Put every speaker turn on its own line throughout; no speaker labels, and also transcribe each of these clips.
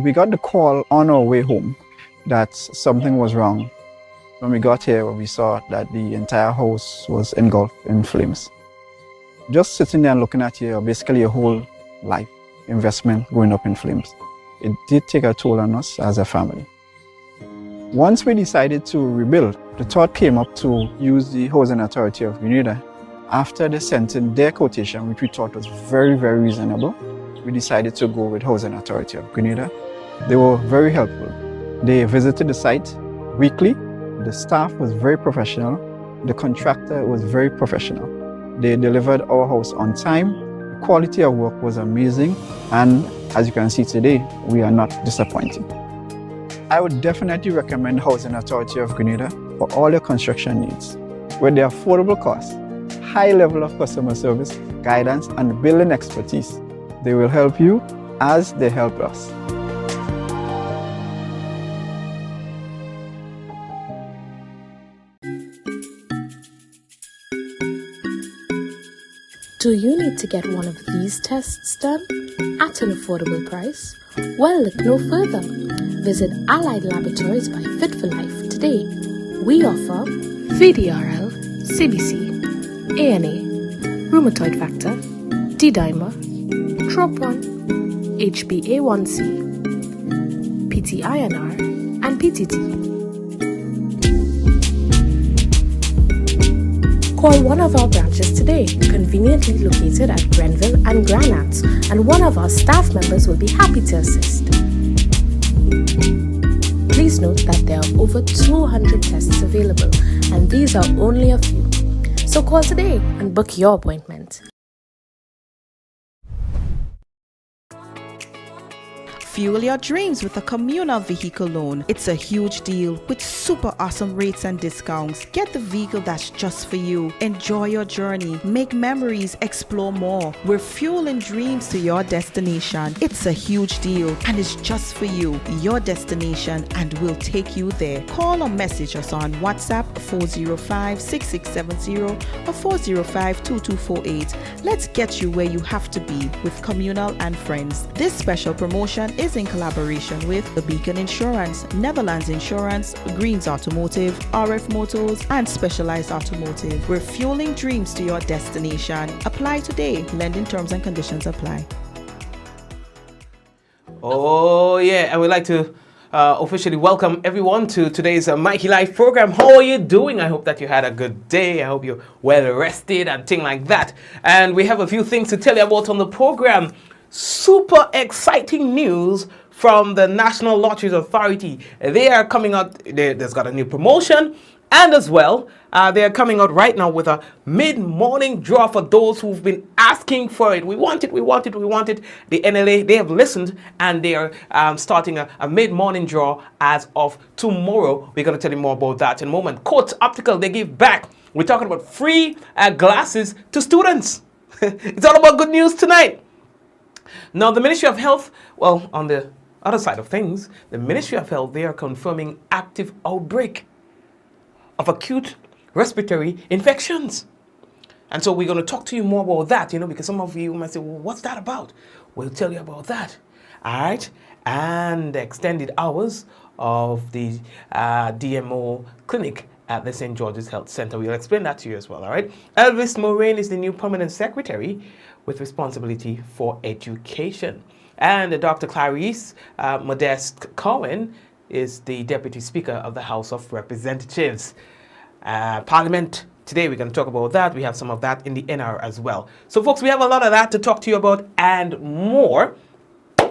we got the call on our way home that something was wrong. When we got here, we saw that the entire house was engulfed in flames. Just sitting there and looking at basically your whole life investment going up in flames. It did take a toll on us as a family. Once we decided to rebuild, the thought came up to use the Housing Authority of Grenada. After they sent in their quotation, which we thought was very, very reasonable, we decided to go with Housing Authority of Grenada. They were very helpful. They visited the site weekly. The staff was very professional. The contractor was very professional. They delivered our house on time. The quality of work was amazing. And as you can see today, we are not disappointed. I would definitely recommend Housing Authority of Grenada for all your construction needs. With their affordable costs, high level of customer service, guidance, and building expertise, they will help you as they help us.
Do you need to get one of these tests done at an affordable price? Well, look no further. Visit Allied Laboratories by Fit for Life today. We offer VDRL, CBC, ANA, rheumatoid factor, D.M.O, TROP1, HbA1c, PTINR, and PTT. Call one of our branches today, conveniently located at Grenville and Granats, and one of our staff members will be happy to assist. Please note that there are over 200 tests available, and these are only a few. So call today and book your appointment.
Fuel your dreams with a communal vehicle loan. It's a huge deal with super awesome rates and discounts. Get the vehicle that's just for you. Enjoy your journey. Make memories. Explore more. We're fueling dreams to your destination. It's a huge deal and it's just for you. Your destination, and we'll take you there. Call or message us on WhatsApp 405-6670 or 405-2248. Let's get you where you have to be with Communal and Friends. This special promotion is in collaboration with The Beacon Insurance, Netherlands Insurance, Greens Automotive, RF Motors, and Specialized Automotive. We're fueling dreams to your destination. Apply today. Lending terms and conditions apply.
Oh yeah, and we'd like to officially welcome everyone to today's Mikey Live program. How are you doing? I hope that you had a good day. I hope you're well rested and things like that. And we have a few things to tell you about on the program. Super exciting news from the National Lotteries Authority. They are coming out, there's got a new promotion, and as well, they are coming out right now with a mid-morning draw for those who've been asking for it. We want it, we want it, we want it. The NLA, they have listened, and they are starting a mid-morning draw as of tomorrow. We're going to tell you more about that in a moment. Coach Optical, they give back. We're talking about free glasses to students. It's all about good news tonight. Now, the Ministry of Health, well, on the other side of things, the Ministry of Health, they are confirming active outbreak of acute respiratory infections. And so we're going to talk to you more about that, because some of you might say, well, what's that about? We'll tell you about that. All right. And the extended hours of the D.M.O clinic at the St. George's Health Center. We'll explain that to you as well. All right. Elvis Morain is the new permanent secretary with responsibility for education. And Dr. Clarice Modeste-Curwen is the Deputy Speaker of the House of Representatives. Parliament, today we're going to talk about that. We have some of that in the NR as well. So folks, we have a lot of that to talk to you about and more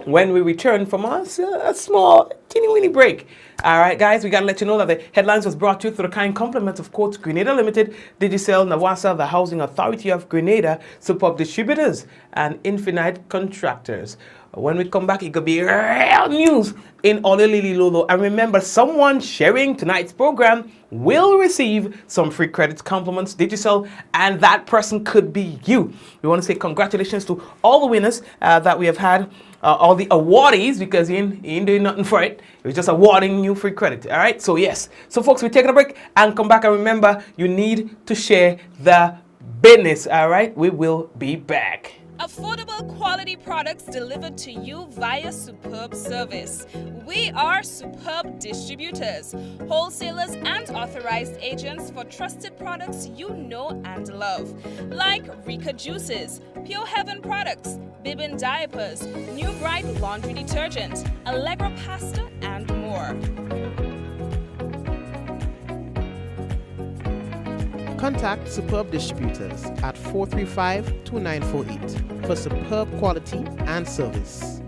when we return from a small teeny-weeny break. All right, guys, we got to let you know that the headlines was brought to you through the kind compliment of Coach Grenada Limited, Digicel, Nawasa, the Housing Authority of Grenada, Superb Distributors, and Infinite Contractors. When we come back, it could be real news in Olelili Lolo. And remember, someone sharing tonight's program will receive some free credits, compliments, Digicel, and that person could be you. We want to say congratulations to all the winners that we have had. All the awardees, because he ain't doing nothing for it. It was just awarding you free credit. All right. So yes. So folks, we're taking a break and come back. And remember, you need to share the business. All right. We will be back.
Affordable quality products delivered to you via superb service. We are Superb Distributors, wholesalers and authorized agents for trusted products you know and love, like Rika Juices, Pure Heaven products, Bibbin diapers, New Bright laundry detergent, Allegra pasta, and more.
Contact Superb Distributors at 435-2948 for superb quality and service.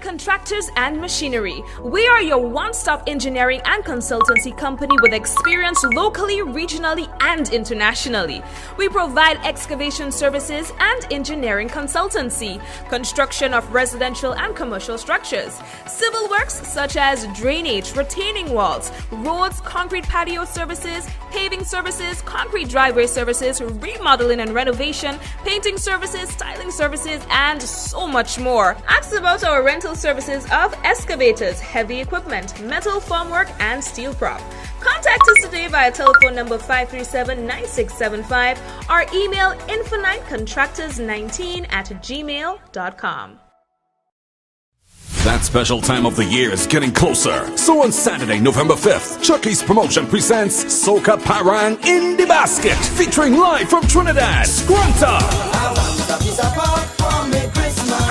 Contractors and Machinery. We are your one-stop engineering and consultancy company with experience locally, regionally, and internationally. We provide excavation services and engineering consultancy, construction of residential and commercial structures, civil works such as drainage, retaining walls, roads, concrete patio services, paving services, concrete driveway services, remodeling and renovation, painting services, styling services, and so much more. Ask about our rental services of excavators, heavy equipment, metal formwork, and steel prop. Contact us today via telephone number 537-9675 or email infinitecontractors19@gmail.com.
That special time of the year is getting closer. So on Saturday, November 5th, Chucky's Promotion presents Soca Parang in the Basket, featuring live from Trinidad, Scrunta.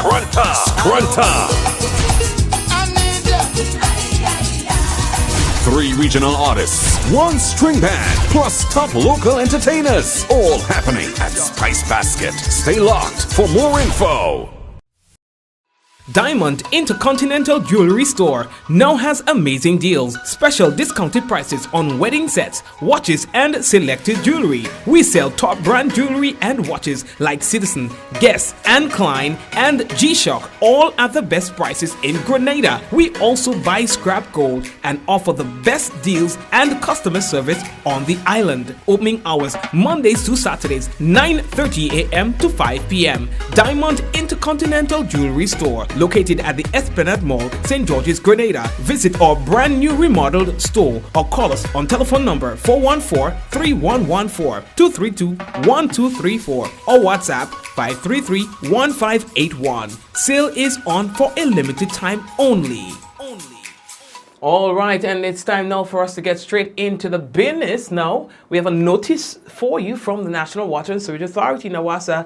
Scrunta. 3 regional artists, 1 string band, plus top local entertainers. All happening at Spice Basket. Stay locked for more info.
Diamond Intercontinental Jewelry Store now has amazing deals, special discounted prices on wedding sets, watches, and selected jewelry. We sell top brand jewelry and watches like Citizen, Guess, and Klein, and G-Shock, all at the best prices in Grenada. We also buy scrap gold and offer the best deals and customer service on the island. Opening hours Mondays to Saturdays, 9:30 a.m. to 5 p.m. Diamond Intercontinental Jewelry Store, located at the Esplanade Mall, St. George's, Grenada. Visit our brand new remodeled store or call us on telephone number 414-3114, 232-1234 or WhatsApp 533-1581. Sale is on for a limited time only. All right, and it's time now for us to get straight into the business. Now, we have a notice for you from the National Water and Sewage Authority, NAWASA.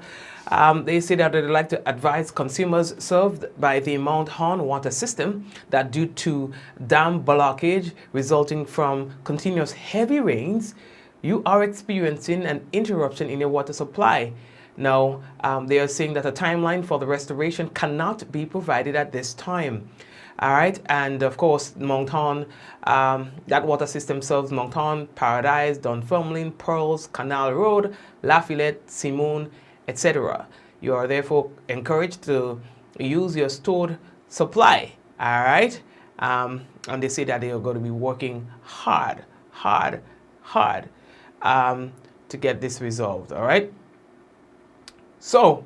They say that they'd like to advise consumers served by the Mount Horn water system that due to dam blockage resulting from continuous heavy rains, you are experiencing an interruption in your water supply. Now, they are saying that a timeline for the restoration cannot be provided at this time. All right, and of course, Mount Horn, that water system serves Mount Horn, Paradise, Dunfermline, Pearls, Canal Road, Lafayette, Simone, etc. You are therefore encouraged to use your stored supply. All right, and they say that they are going to be working hard to get this resolved. All right. So,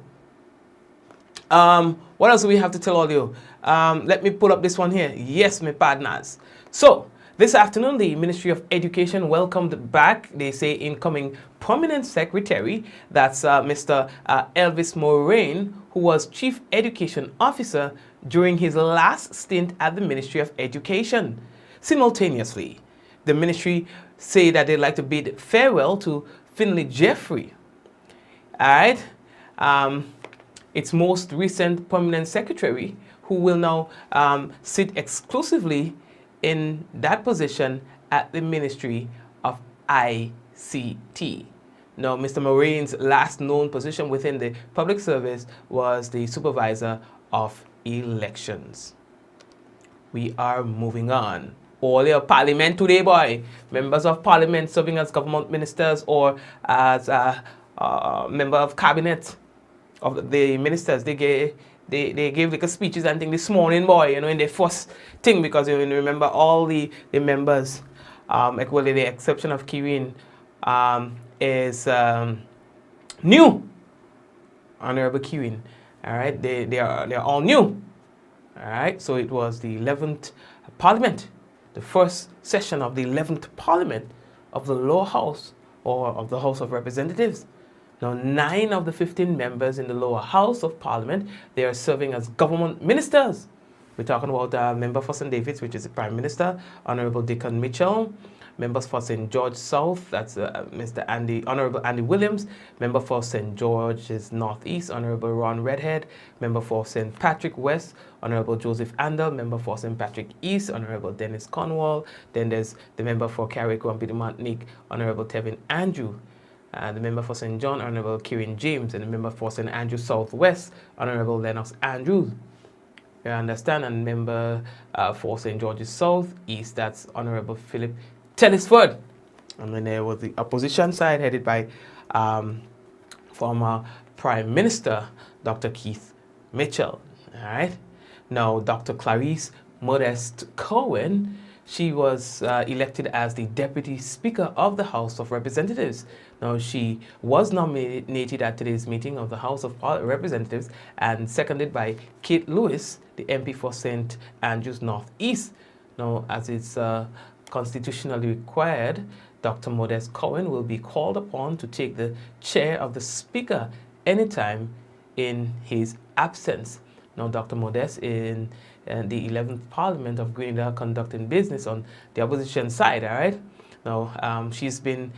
what else do we have to tell all you? Let me pull up this one here. Yes, my partners. So, this afternoon, the Ministry of Education welcomed back, they say, incoming Permanent Secretary, that's Mr. Elvis Morain, who was Chief Education Officer during his last stint at the Ministry of Education. Simultaneously, the ministry say that they'd like to bid farewell to Finley Jeffrey. All right. Its most recent Permanent Secretary, who will now sit exclusively in that position at the Ministry of ICT. Now, Mr. Morain's last known position within the public service was the Supervisor of Elections. We are moving on. All your Parliament today, boy. Members of Parliament serving as government ministers or as a member of cabinet of the ministers, they gave like a speeches and things this morning, boy, you know, in the first thing, because you remember all the members, like, well, the exception of Kirin, is new. Honorable Kirin. All right, they're all new. All right, so it was the 11th Parliament the first session of the 11th Parliament of the lower house, or of the House of Representatives. Now, 9 of the 15 members in the lower house of Parliament, they are serving as government ministers. We're talking about member for St. David's, which is the Prime Minister, Honorable Dickon Mitchell. Member for St. George South, that's Honorable Andy Williams. Member for St. George's Northeast, Honorable Ron Redhead. Member for St. Patrick West, Honorable Joseph Andel. Member for St. Patrick East, Honorable Dennis Cornwall. Then there's the member for Carrick Rumpy Martinique, Honorable Tevin Andrew. The member for St. John, Honorable Kieran James. And the member for St. Andrew Southwest, Honorable Lennox Andrews. You understand? And member for St. George's South East, that's Honorable Philip Tellisford. And then there was the opposition side headed by former Prime Minister Dr. Keith Mitchell. All right. Now, Dr. Clarice Modeste-Curwen, she was elected as the Deputy Speaker of the House of Representatives. Now, she was nominated at today's meeting of the House of Representatives and seconded by Kate Lewis, the MP for St. Andrews Northeast. Now, as it's constitutionally required, Dr. Modeste-Curwen will be called upon to take the chair of the Speaker anytime in his absence. Now, Dr. Modeste in the 11th Parliament of Grenada conducting business on the opposition side, all right? Now, she's been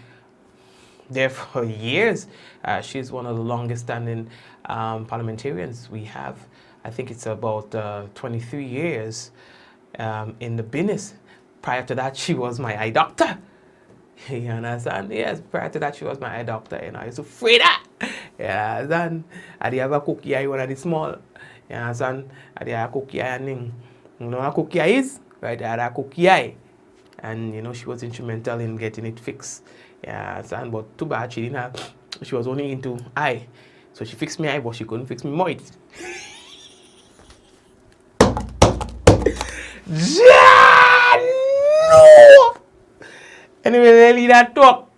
there for years. She's one of the longest standing parliamentarians we have. I think it's about 23 years in the business. Prior to that, she was my eye doctor. You understand? Yes, prior to that, she was my eye doctor. You know, I used to afraid that. You understand? I did have a cookie eye when I did small. You understand? I did have a cookie eye and thing. You know what a cookie eye is? Right, I had a cookie eye. And, you know, she was instrumental in getting it fixed. You understand? But too bad, she didn't have, she was only into eye. So she fixed me eye, but she couldn't fix me moit. No! Anyway, they leave that talk.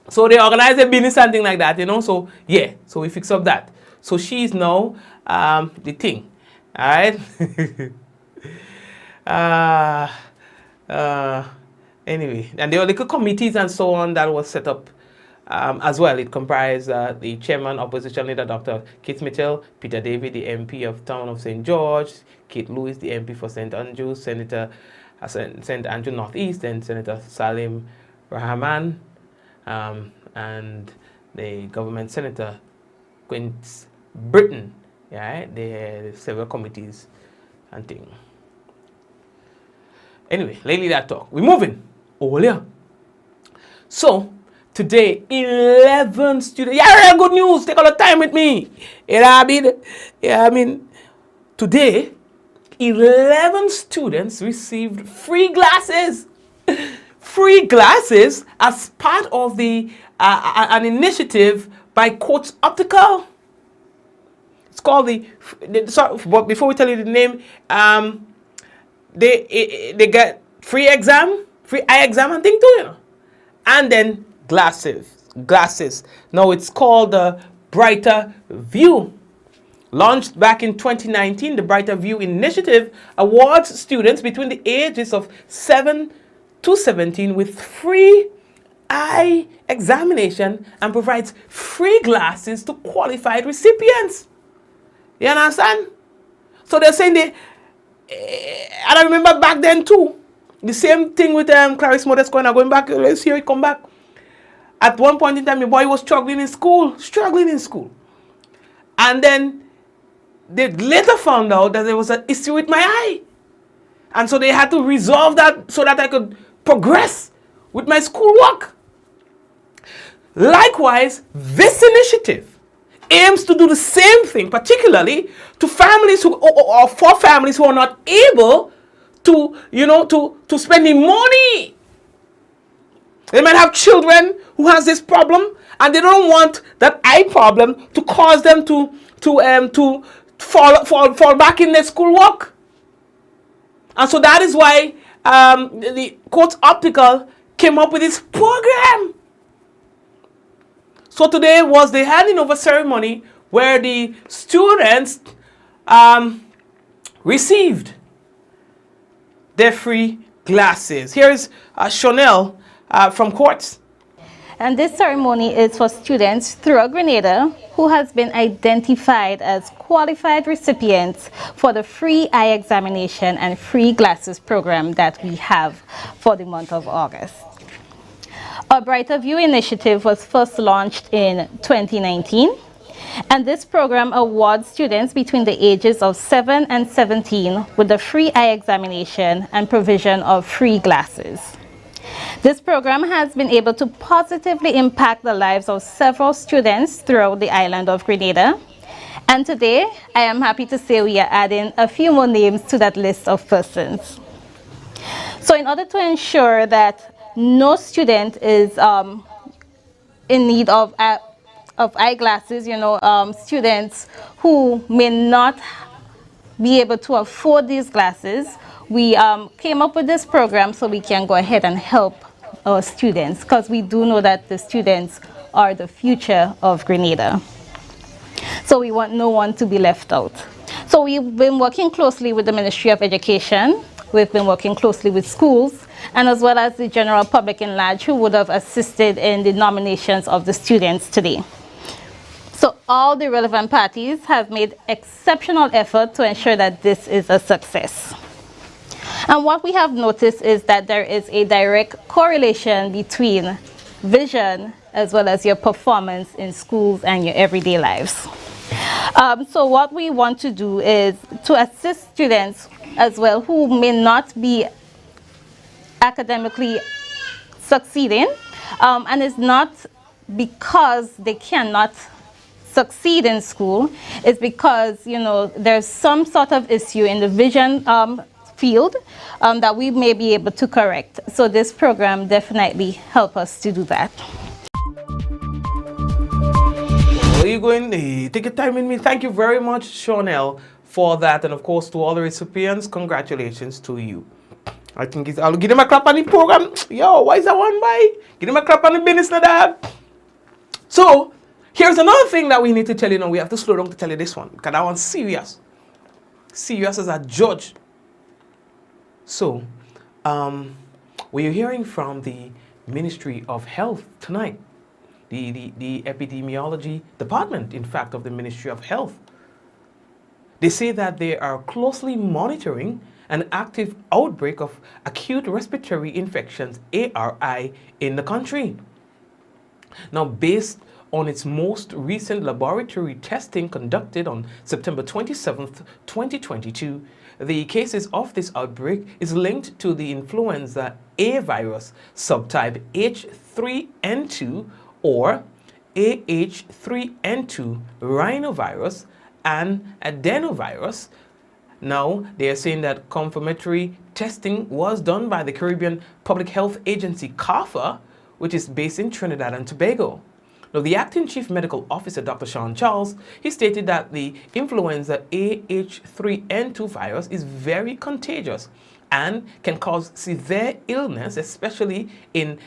So they organize a business, something like that, you know. So yeah, so we fix up that. So she's now the thing. Alright. Anyway, and there were little committees and so on that was set up as well. It comprised the chairman, opposition leader, Dr. Keith Mitchell, Peter David, the MP of Town of St. George, Kate Lewis, the MP for St. Andrews, Senator St. Andrew Northeast, and Senator Salim Rahman, and the government senator, Quince Britton. Yeah, they had several committees and things. Anyway, lately that talk. We're moving. Oh, yeah. So, today, 11 students. Yeah, good news. Take all the time with me. You know what I mean? Today, 11 students received free glasses. Free glasses as part of the an initiative by Coach Optical. It's called but before we tell you the name, they get free eye exam and thing too, you know. And then glasses. Now it's called the Brighter View. Launched back in 2019, the Brighter View initiative awards students between the ages of 7 to 17 with free eye examination and provides free glasses to qualified recipients. You understand? So they're saying and I remember back then too, the same thing with Clarice Modeste-Curwen, going back, let's hear it come back. At one point in time, the boy was struggling in school. And then they later found out that there was an issue with my eye. And so they had to resolve that so that I could progress with my schoolwork. Likewise, this initiative aims to do the same thing, particularly to families or for families who are not able to, to spend the money. They might have children who has this problem, and they don't want that eye problem to cause them to fall back in their schoolwork. And so that is why the Coach Optical came up with this program. So today was the handing over ceremony where the students received their free glasses. Here's Chanel from Quartz.
And this ceremony is for students throughout Grenada who has been identified as qualified recipients for the free eye examination and free glasses program that we have for the month of August. Our Brighter View initiative was first launched in 2019, and this program awards students between the ages of 7 and 17 with the free eye examination and provision of free glasses. This program has been able to positively impact the lives of several students throughout the island of Grenada. And today, I am happy to say we are adding a few more names to that list of persons. So in order to ensure that no student is in need of eyeglasses, students who may not be able to afford these glasses, we came up with this program so we can go ahead and help our students, because we do know that the students are the future of Grenada. So we want no one to be left out. So we've been working closely with the Ministry of Education, we've been working closely with schools, and as well as the general public in large who would have assisted in the nominations of the students today. So all the relevant parties have made exceptional effort to ensure that this is a success. And what we have noticed is that there is a direct correlation between vision as well as your performance in schools and your everyday lives. So what we want to do is to assist students as well who may not be academically succeeding, and it's not because they cannot succeed in school, it's because there's some sort of issue in the vision field that we may be able to correct. So this program definitely helps us to do that.
Are you going to take your time with me? Thank you very much, Chanel, for that. And of course, to all the recipients, congratulations to you. I think I'll give them a clap on the program. Yo, why is that one by? Give them a clap on the business now, dad. So, here's another thing that we need to tell you now. We have to slow down to tell you this one, because that one's serious. Serious as a judge. So, we're hearing from the Ministry of Health tonight. The epidemiology department, in fact, of the Ministry of Health. They say that they are closely monitoring an active outbreak of acute respiratory infections, ARI, in the country. Now, based on its most recent laboratory testing conducted on September 27th, 2022, the cases of this outbreak is linked to the influenza A virus subtype H3N2 or AH3N2 rhinovirus and adenovirus. Now, they are saying that confirmatory testing was done by the Caribbean Public Health Agency, CARPHA, which is based in Trinidad and Tobago. Now, the acting chief medical officer, Dr. Sean Charles, he stated that the influenza AH3N2 virus is very contagious and can cause severe illness, especially in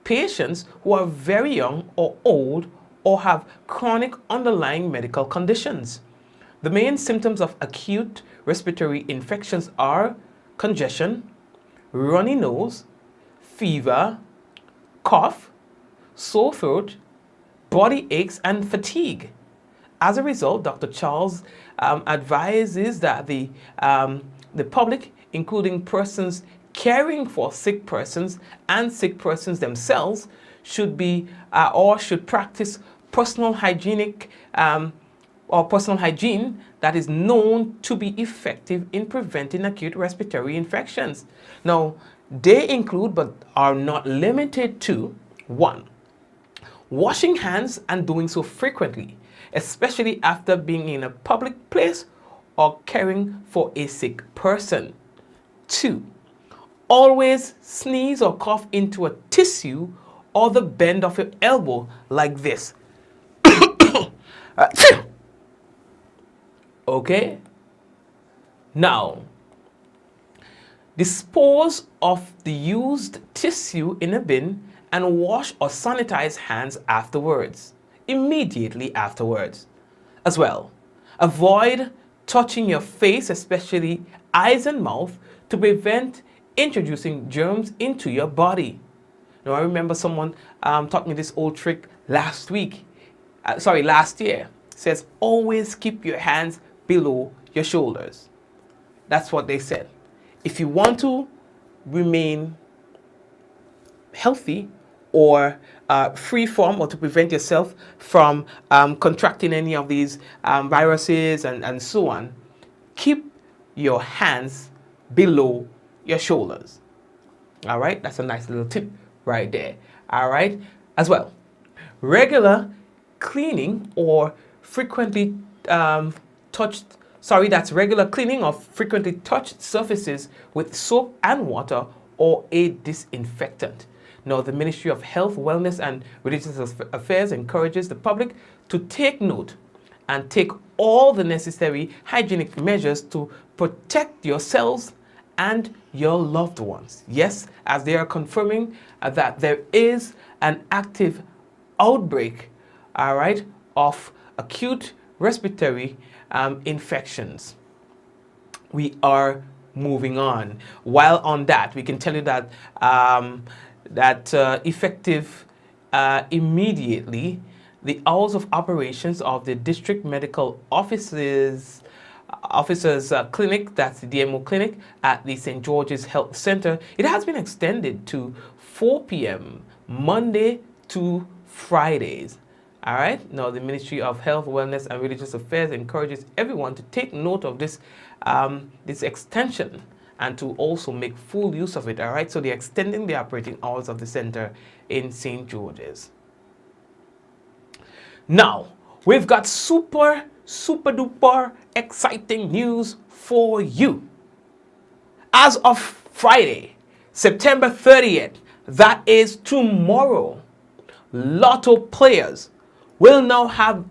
patients who are very young or old or have chronic underlying medical conditions. The main symptoms of acute respiratory infections are congestion, runny nose, fever, cough, sore throat, body aches, and fatigue. As a result, Dr. Charles advises that the public, including persons caring for sick persons and sick persons themselves, should be or should practice personal hygiene that is known to be effective in preventing acute respiratory infections. Now, they include but are not limited to 1. Washing hands and doing so frequently, especially after being in a public place or caring for a sick person. 2. Always sneeze or cough into a tissue or the bend of your elbow like this. Okay? Now, dispose of the used tissue in a bin and wash or sanitize hands afterwards, immediately afterwards. As well, avoid touching your face, especially eyes and mouth, to prevent introducing germs into your body. Now, I remember someone taught me this old trick last year. It says, always keep your hands below your shoulders. That's what they said. If you want to remain healthy or free from, or to prevent yourself from contracting any of these viruses and so on, keep your hands below your shoulders. All right, that's a nice little tip right there. All right, as well, regular cleaning or frequently regular cleaning of frequently touched surfaces with soap and water or a disinfectant. Now, the Ministry of Health, Wellness and Religious Affairs encourages the public to take note and take all the necessary hygienic measures to protect yourselves and your loved ones. Yes, as they are confirming that there is an active outbreak, all right, of acute respiratory infections. We are moving on. While on that, we can tell you that effective immediately, the hours of operations of the district medical officers clinic, that's the D.M.O clinic at the St. George's Health Center, it has been extended to 4 p.m. Monday to Fridays. All right. Now, the Ministry of Health, Wellness and Religious Affairs encourages everyone to take note of this this extension and to also make full use of it. All right. So they're extending the operating hours of the center in St. George's. Now, we've got super duper exciting news for you. As of Friday, September 30th, that is tomorrow, Lotto players will now have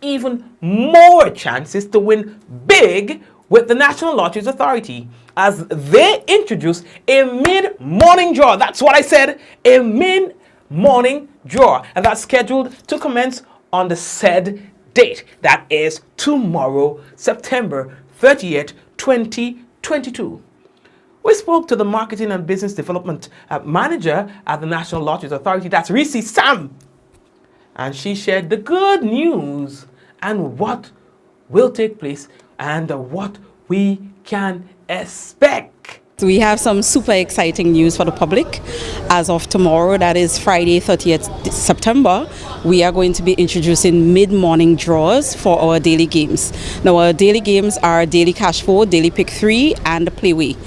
even more chances to win big with the National Lotteries Authority as they introduce a mid-morning draw. That's what I said, a mid-morning draw. And that's scheduled to commence on the said date. That is tomorrow, September 30th, 2022. We spoke to the Marketing and Business Development Manager at the National Lotteries Authority, that's Reese Sam. And she shared the good news and what will take place and what we can expect.
We have some super exciting news for the public. As of tomorrow, that is Friday 30th September, we are going to be introducing mid-morning draws for our daily games. Now, our daily games are Daily Cash 4, Daily Pick 3 and Playway.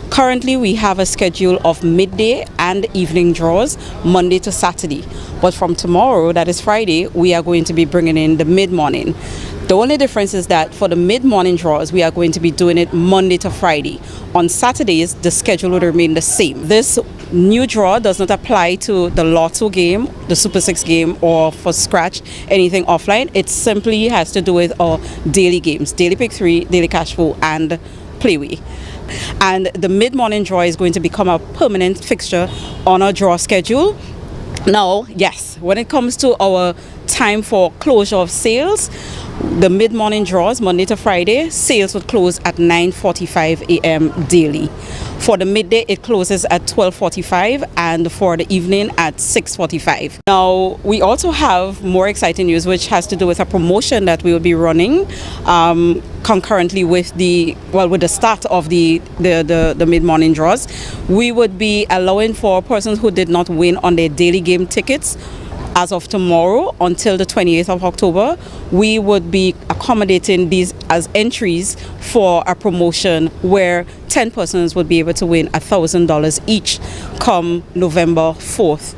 Currently, we have a schedule of midday and evening draws, Monday to Saturday. But from tomorrow, that is Friday, we are going to be bringing in the mid-morning. The only difference is that for the mid-morning draws, we are going to be doing it Monday to Friday. On Saturdays, the schedule will remain the same. This new draw does not apply to the Lotto game, the Super 6 game, or for Scratch, anything offline. It simply has to do with our daily games, Daily Pick 3, Daily Cash 4, and Playway. And the mid-morning draw is going to become a permanent fixture on our draw schedule. Now, yes, when it comes to our time for closure of sales, the mid-morning draws, Monday to Friday, sales would close at 9:45 a.m. daily. For the midday, it closes at 12:45, and for the evening at 6:45. Now, we also have more exciting news, which has to do with a promotion that we will be running concurrently with the start of the mid-morning draws. We would be allowing for persons who did not win on their daily game tickets. As of tomorrow until the 28th of October, we would be accommodating these as entries for a promotion where 10 persons would be able to win $1,000 each come November 4th,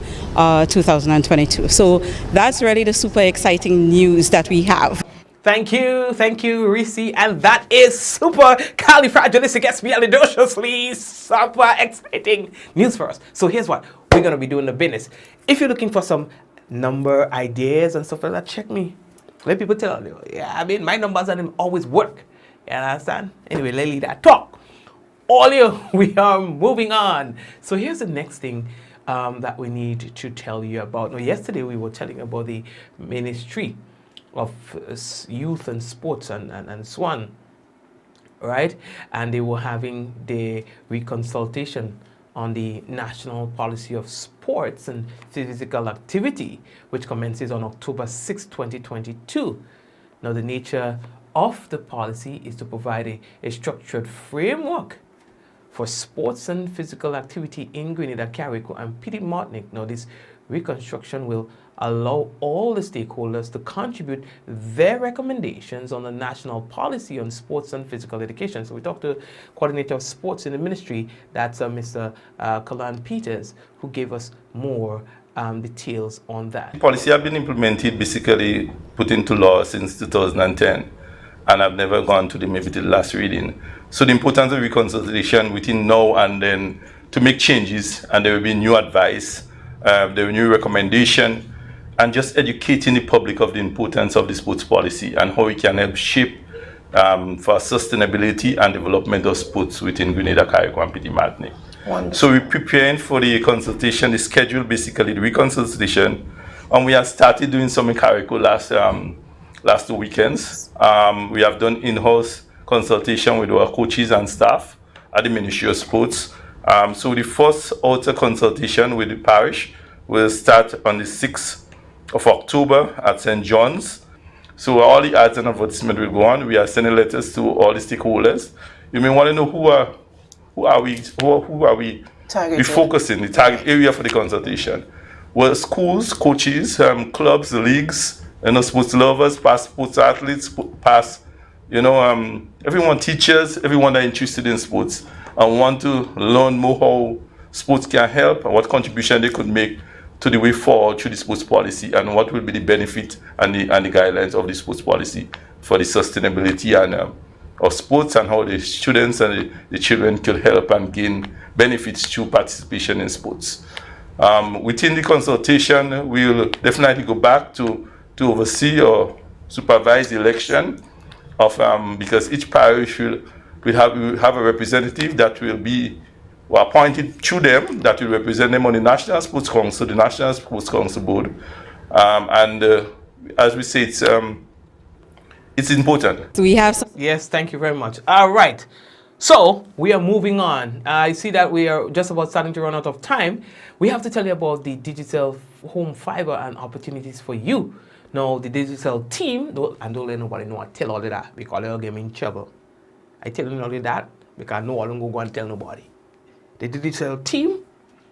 2022. So that's really the super exciting news that we have.
Thank you, Reese, and that is super califragilisticexpialidociously super exciting news for us. So here's what we're gonna be doing the business. If you're looking for some number ideas and stuff like that, check me. Let people tell you. Yeah, I mean, my numbers and them always work. You understand? Anyway, let me that talk. All you, we are moving on. So here's the next thing that we need to tell you about. Now, yesterday we were telling about the Ministry of Youth and Sports and so on. right? And they were having the reconsultation on the National Policy of Sports and Physical Activity, which commences on October 6, 2022. Now, the nature of the policy is to provide a structured framework for sports and physical activity in Grenada, Carriacou, and Petite Martinique. Now, this reconstruction will allow all the stakeholders to contribute their recommendations on the national policy on sports and physical education. So we talked to Coordinator of Sports in the Ministry, that's Mr. Kalan Peters, who gave us more details on that.
The policy has been implemented, basically put into law since 2010, and I've never gone to maybe the last reading. So the importance of reconsultation within now and then to make changes, and there will be new advice, there will be new recommendation, and just educating the public of the importance of the sports policy and how it can help shape for sustainability and development of sports within Grenada, Carriacou, and Petite Martinique. So we're preparing for the consultation, the schedule, basically the reconsultation, and we have started doing some in Carriacou last 2 weekends. We have done in-house consultation with our coaches and staff at the Ministry of Sports. So the first outer consultation with the parish will start on the 6th of October at St. John's. So all the ads and advertisement will go on. We are sending letters to all the stakeholders. You may want to know who are we focusing, the target area for the consultation. Well, schools, coaches, clubs, leagues, sports lovers, past sports athletes, past, everyone, teachers, everyone that is interested in sports and want to learn more how sports can help and what contribution they could make to the way forward through the sports policy, and what will be the benefit and the guidelines of the sports policy for the sustainability and of sports, and how the students and the children could help and gain benefits through participation in sports. Within the consultation, we'll definitely go back to oversee or supervise the election of because each parish will have a representative that will be appointed to them, that will represent them on the National Sports Council, the National Sports Council Board, and as we say, it's important.
So we have some.
Yes, thank you very much. All right, so we are moving on. I see that we are just about starting to run out of time. We have to tell you about the digital home fiber and opportunities for you. Now, the digital team, don't let nobody know I tell all of that because they'll get me in trouble. I tell you all of that because no one will go and tell nobody. The digital team,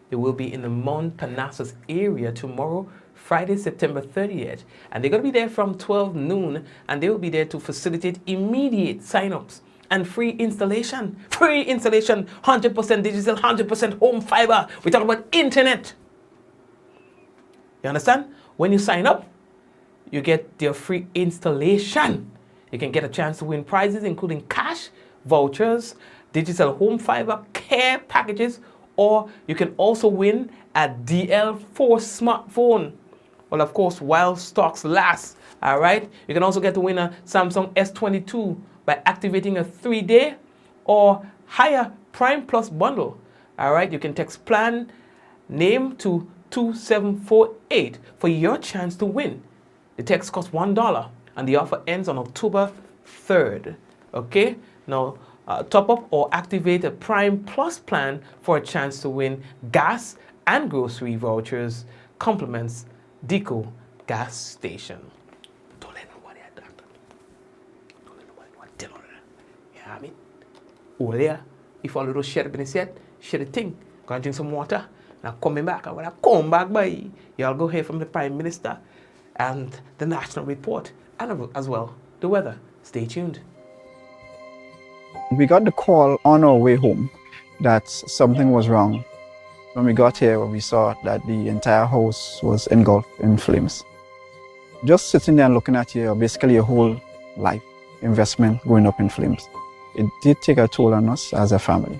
they will be in the Mount Parnassus area tomorrow, Friday, September 30th. And they're going to be there from 12 noon, and they will be there to facilitate immediate sign-ups and free installation. Free installation, 100% digital, 100% home fiber. We're talking about internet. You understand? When you sign up, you get your free installation. You can get a chance to win prizes, including cash, vouchers, digital home fiber, care packages, or you can also win a DL4 smartphone. Well, of course, while stocks last, all right? You can also get to win a Samsung S22 by activating a 3-day or higher Prime Plus bundle, all right? You can text plan name to 2748 for your chance to win. The text costs $1, and the offer ends on October 3rd, okay? Now, top up or activate a Prime Plus plan for a chance to win gas and grocery vouchers, compliments Deco gas station. Don't let nobody at that. Don't let nobody know. Tell all that. You know what I mean? Over there, if all of those share business yet, share the thing. Go and drink some water. Now coming back. And when I come back by, y'all go hear from the Prime Minister and the national report, and as well the weather. Stay tuned.
We got the call on our way home that something was wrong. When we got here, we saw that the entire house was engulfed in flames. Just sitting there and looking at you, basically your whole life investment going up in flames. It did take a toll on us as a family.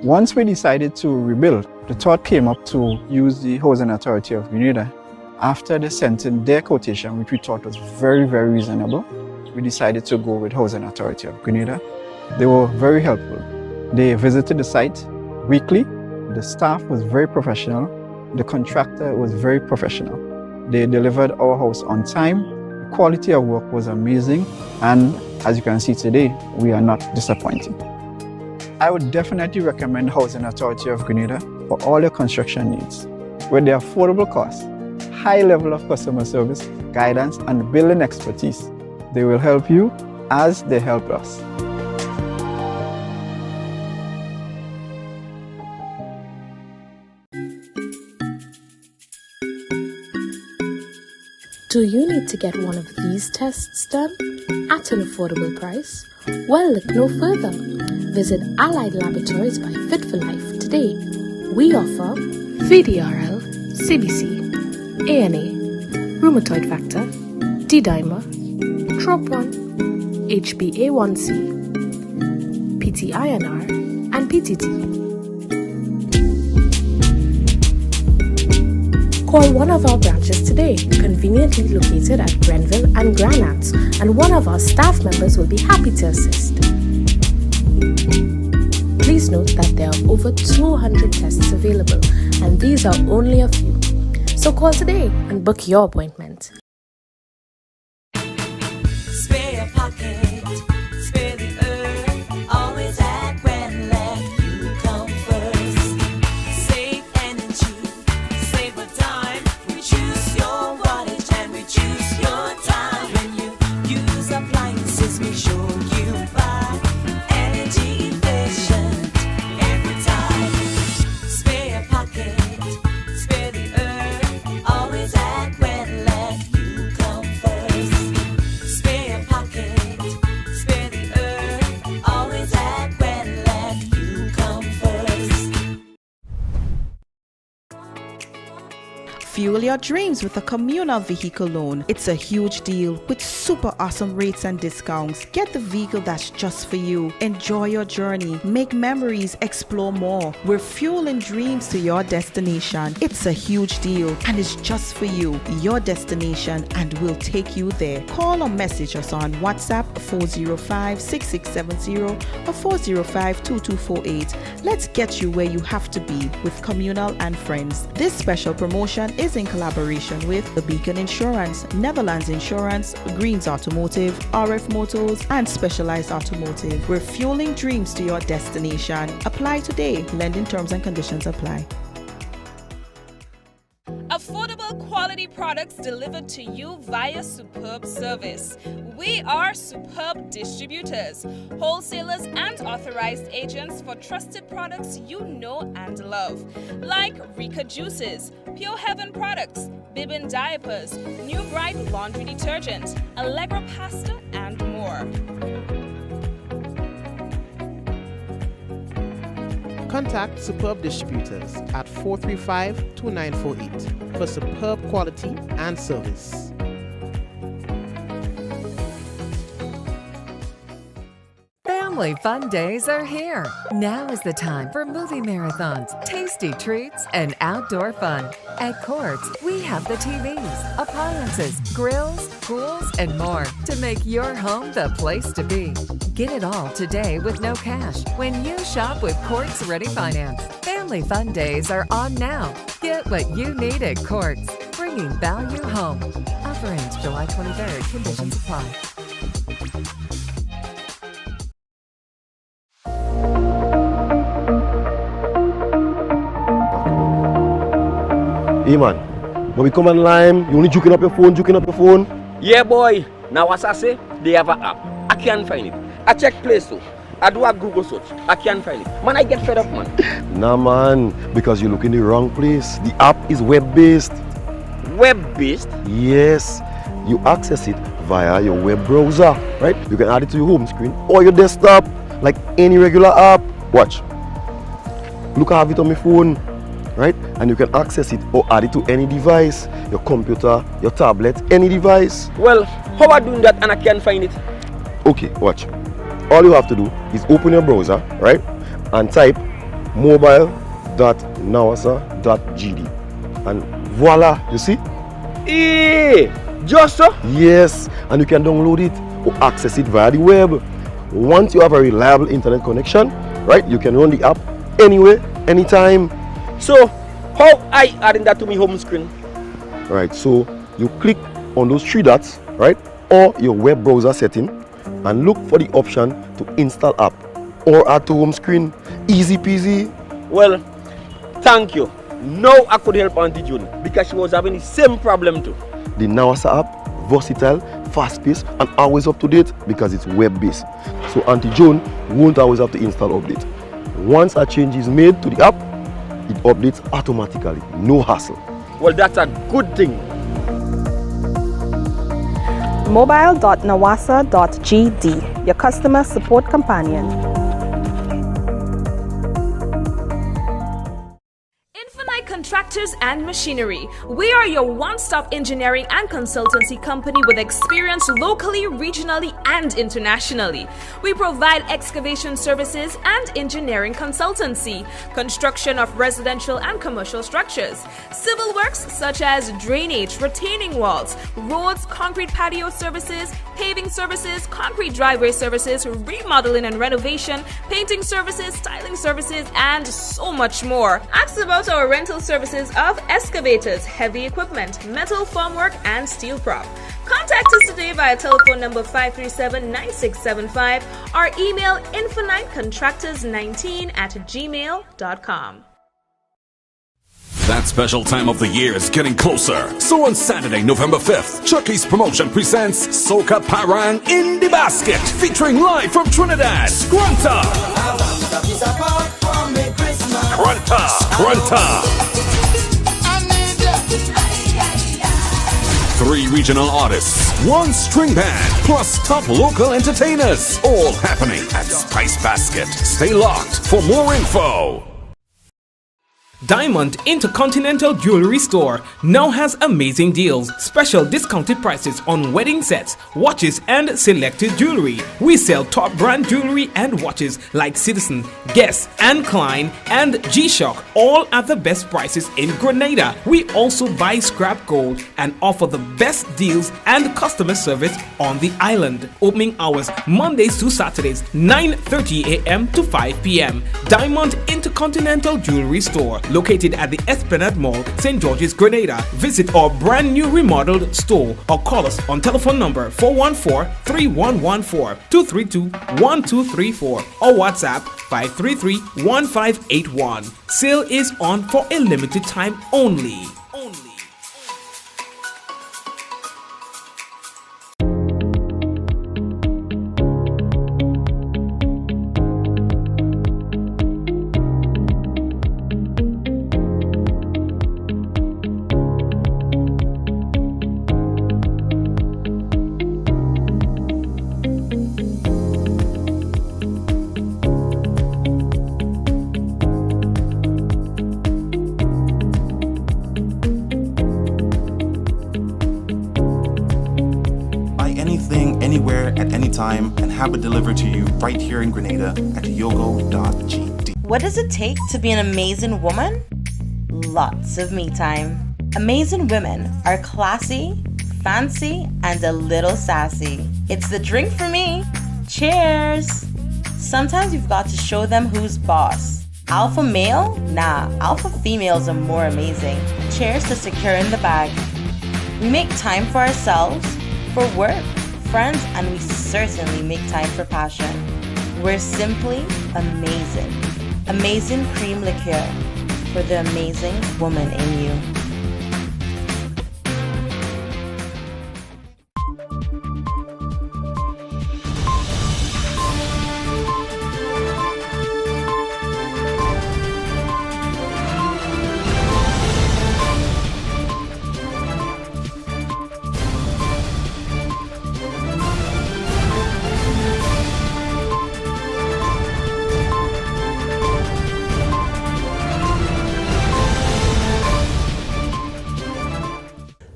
Once we decided to rebuild, the thought came up to use the Housing Authority of Grenada. After they sent in their quotation, which we thought was very, very reasonable, we decided to go with Housing Authority of Grenada. They were very helpful. They visited the site weekly. The staff was very professional. The contractor was very professional. They delivered our house on time. The quality of work was amazing. And as you can see today, we are not disappointing. I would definitely recommend Housing Authority of Grenada for all your construction needs. With their affordable costs, high level of customer service, guidance, and building expertise, they will help you as they help us.
Do you need to get one of these tests done at an affordable price? Well, look no further. Visit Allied Laboratories by Fit for Life today. We offer VDRL, CBC, ANA, rheumatoid factor, D.M.O, TROP1, HbA1c, PTINR, and PTT. Call one of our branches today, conveniently located at Grenville and Granats, and one of our staff members will be happy to assist. Please note that there are over 200 tests available, and these are only a few. So call today and book your appointment.
Spare your pocket, spare the earth, always act when let you come first. Save energy, save a dime, reduce your wattage and reduce your time. When you use appliances, make sure you buy energy efficient every time. Spare your pocket, spare the earth, always act when let you come first. Spare your pocket, spare the earth, always act when let you come first.
Fuel your dreams with a communal vehicle loan. It's a huge deal with super awesome rates and discounts. Get the vehicle that's just for you. Enjoy your journey. Make memories. Explore more. We're fueling dreams to your destination. It's a huge deal and it's just for you. Your destination, and we'll take you there. Call or message us on WhatsApp 405-6670 or 405-2248. Let's get you where you have to be with Communal and Friends. This special promotion is in collaboration with The Beacon Insurance, Netherlands Insurance, Greens Automotive, RF Motors, and Specialized Automotive. We're fueling dreams to your destination. Apply today. Lending terms and conditions apply.
Affordable quality products delivered to you via superb service. We are superb distributors, wholesalers, and authorized agents for trusted products you know and love, like Rika Juices, Pure Heaven products, Bibbin diapers, New Bright laundry detergent, Allegra pasta, and more.
Contact Superb Distributors at 435-2948 for superb quality and service.
Family fun days are here. Now is the time for movie marathons, tasty treats, and outdoor fun. At Courts, we have the TVs, appliances, grills, pools, and more to make your home the place to be. Get it all today with no cash when you shop with Courts Ready Finance. Family fun days are on now. Get what you need at Courts, bringing value home. Offer ends July 23rd. Conditions apply.
Hey man, when we come online, you only juking up your phone.
Yeah boy, now what I say, they have an app. I can't find it. I check Play Store. I do a Google search. I can't find it. Man, I get fed up, man.
Nah man, because you look in the wrong place. The app is web-based.
Web-based?
Yes, you access it via your web browser, right? You can add it to your home screen or your desktop, like any regular app. Watch. Look, I have it on my phone. Right? And you can access it or add it to any device, your computer, your tablet, any device.
Well, how am I doing that and I can't find it?
Okay, watch. All you have to do is open your browser, right? And type mobile.nawasa.gd. And voila, you see?
Hey, just so?
Yes, and you can download it or access it via the web. Once you have a reliable internet connection, right? You can run the app anywhere, anytime.
So, how I adding that to my home screen?
Right, so you click on those three dots, right? Or your web browser setting, and look for the option to install app or add to home screen. Easy peasy.
Well, thank you. Now I could help Auntie June because she was having the same problem too.
The Nawasa app, versatile, fast-paced, and always up to date because it's web-based. So Auntie Joan won't always have to install update. Once a change is made to the app, it updates automatically, no hassle.
Well, that's a good thing.
Mobile.nawasa.gd, your customer support companion.
Contractors and Machinery. We are your one-stop engineering and consultancy company with experience locally, regionally, and internationally. We provide excavation services and engineering consultancy, construction of residential and commercial structures, civil works such as drainage, retaining walls, roads, concrete patio services, paving services, concrete driveway services, remodeling and renovation, painting services, styling services, and so much more. Ask about our rental services of excavators, heavy equipment, metal formwork, and steel prop. Contact us today via telephone number 537-9675 or email infinitecontractors19@gmail.com.
That special time of the year is getting closer. So on Saturday, November 5th, Chucky's Promotion presents Soca Parang in the Basket, featuring live from Trinidad, Scrunta. Scrunta. 3 regional artists, 1 string band, plus top local entertainers. All happening at Spice Basket. Stay locked for more info.
Diamond Intercontinental Jewelry Store now has amazing deals, special discounted prices on wedding sets, watches, and selected jewelry. We sell top brand jewelry and watches like Citizen, Guess, and Klein, and G-Shock, all at the best prices in Grenada. We also buy scrap gold and offer the best deals and customer service on the island. Opening hours Mondays to Saturdays, 9:30 a.m. to 5 p.m. Diamond Intercontinental Jewelry Store, located at the Esplanade Mall, St. George's, Grenada. Visit our brand new remodeled store or call us on telephone number 414-3114, 232-1234 or WhatsApp 533-1581. Sale is on for a limited time only.
And have it delivered to you right here in Grenada at yogo.gd.
What does it take to be an amazing woman? Lots of me time. Amazing women are classy, fancy, and a little sassy. It's the drink for me. Cheers! Sometimes you've got to show them who's boss. Alpha male? Nah, alpha females are more amazing. Cheers to securing the bag. We make time for ourselves, for work, friends, and we certainly make time for passion. We're simply amazing. Amazing cream liqueur for the amazing woman in you.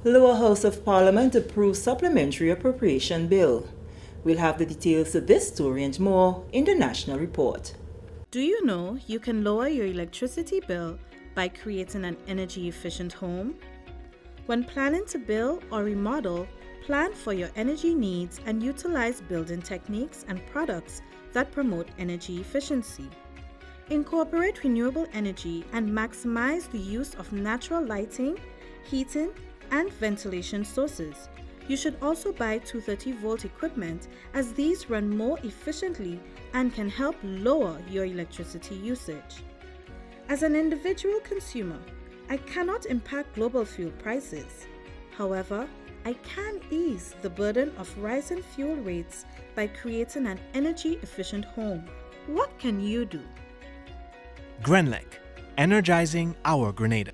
Lower House of Parliament approved Supplementary Appropriation Bill. We'll have the details to this story and more in the National Report.
Do you know you can lower your electricity bill by creating an energy-efficient home? When planning to build or remodel, plan for your energy needs and utilize building techniques and products that promote energy efficiency. Incorporate renewable energy and maximize the use of natural lighting, heating, and ventilation sources.
You should also buy 230-volt equipment, as these run more efficiently and can help lower your electricity usage. As an individual consumer, I cannot impact global fuel prices. However, I can ease the burden of rising fuel rates by creating an energy-efficient home. What can you do?
Grenlec, energizing our Grenada.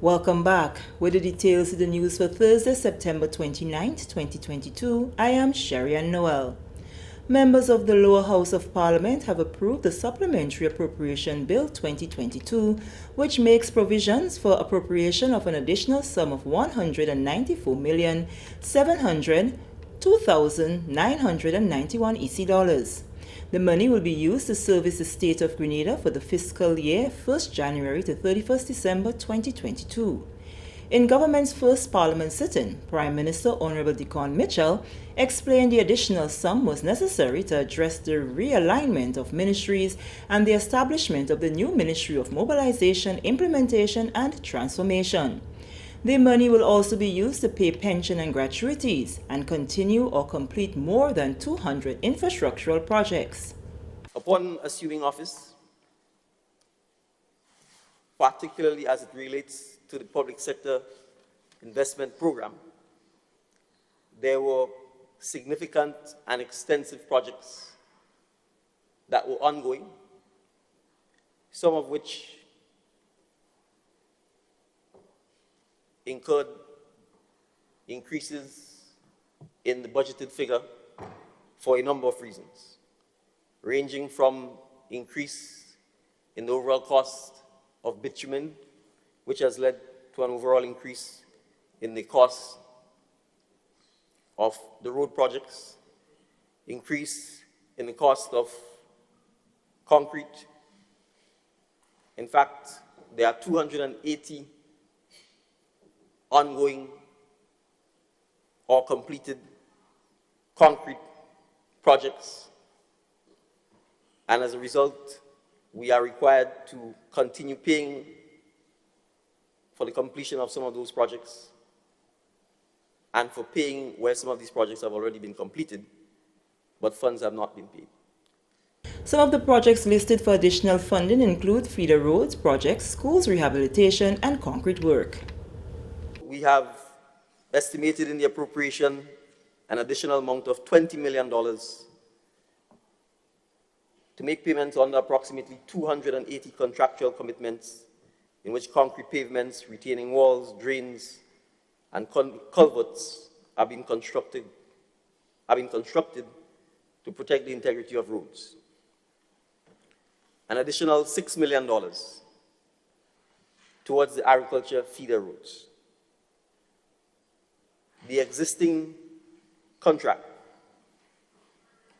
Welcome back. With the details of the news for Thursday, September 29th, 2022, I am Sherry-Ann Noel. Members of the Lower House of Parliament have approved the Supplementary Appropriation Bill 2022, which makes provisions for appropriation of an additional sum of $194,702,991 EC dollars. The money will be used to service the state of Grenada for the fiscal year 1st January to 31st December 2022. In government's first parliament sitting, Prime Minister Honorable Deacon Mitchell explained the additional sum was necessary to address the realignment of ministries and the establishment of the new Ministry of Mobilization, Implementation and Transformation. The money will also be used to pay pension and gratuities and continue or complete more than 200 infrastructural projects.
Upon assuming office, particularly as it relates to the public sector investment program, there were significant and extensive projects that were ongoing, some of which incurred increases in the budgeted figure for a number of reasons, ranging from increase in the overall cost of bitumen, which has led to an overall increase in the cost of the road projects, increase in the cost of concrete. In fact, there are 280 ongoing or completed concrete projects, and as a result, we are required to continue paying for the completion of some of those projects and for paying where some of these projects have already been completed, but funds have not been paid.
Some of the projects listed for additional funding include feeder roads projects, schools rehabilitation, and concrete work.
We have estimated in the appropriation an additional amount of $20 million to make payments under approximately 280 contractual commitments in which concrete pavements, retaining walls, drains, and culverts have been constructed to protect the integrity of roads. An additional $6 million towards the agriculture feeder roads. The existing contract